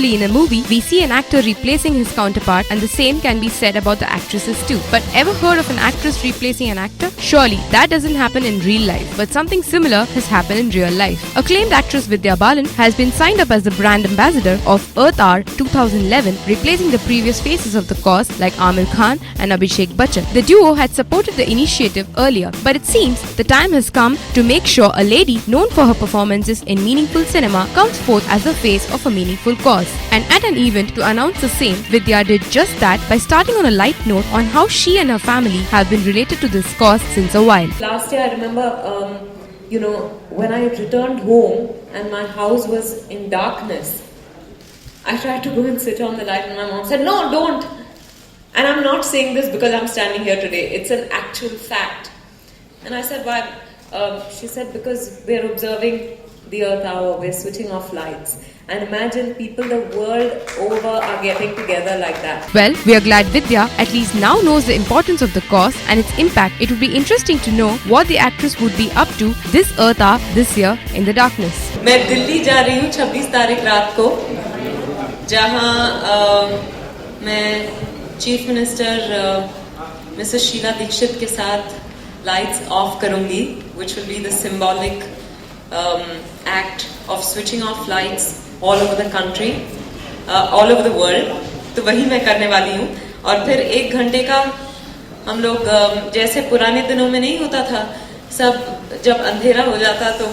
Usually in a movie, we see an actor replacing his counterpart, and the same can be said about the actresses too. But ever heard of an actress replacing an actor? Surely that doesn't happen in real life, but something similar has happened in real life. Acclaimed actress Vidya Balan has been signed up as the brand ambassador of Earth Hour 2011, replacing the previous faces of the cause like Aamir Khan and Abhishek Bachchan. The duo had supported the initiative earlier, but it seems the time has come to make sure a lady known for her performances in meaningful cinema comes forth as the face of a meaningful cause. And at an event to announce the same, Vidya did just that by starting on a light note on how she and her family have been related to this cause since a while. Last year I remember, when I returned home and my house was in darkness, I tried to go and switch on the light and my mom said, "No, don't." And I'm not saying this because I'm standing here today. It's an actual fact. And I said, "Why?" She said, "Because we're observing the Earth Hour, we're switching off lights. And imagine people the world over are getting together like that." Well, we are glad Vidya at least now knows the importance of the cause and its impact. It would be interesting to know what the actress would be up to this Earth Hour this year in the darkness. मैं दिल्ली जा रही हूँ 26 तारीख रात को, जहाँ मैं chief minister Mrs Sheila Dikshit के साथ लाइट्स ऑफ करूंगी, which will be the symbolic act of switching off lights all over the country, all over the world. तो वही मैं करने वाली हूँ. और फिर 1 घंटे का हम लोग जैसे पुराने दिनों में नहीं होता था, सब जब अंधेरा हो जाता तो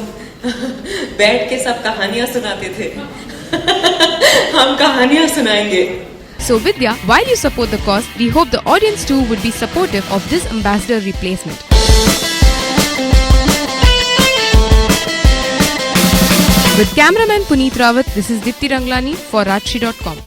बैठ के सब कहानियां सुनाते थे. हम कहानियां सुनाएंगे. So Vidya, while you support the cause, we hope the audience too would be supportive of this ambassador replacement. With cameraman Puneet Rawat, this is Dipti Ranglani for Rajshri.com.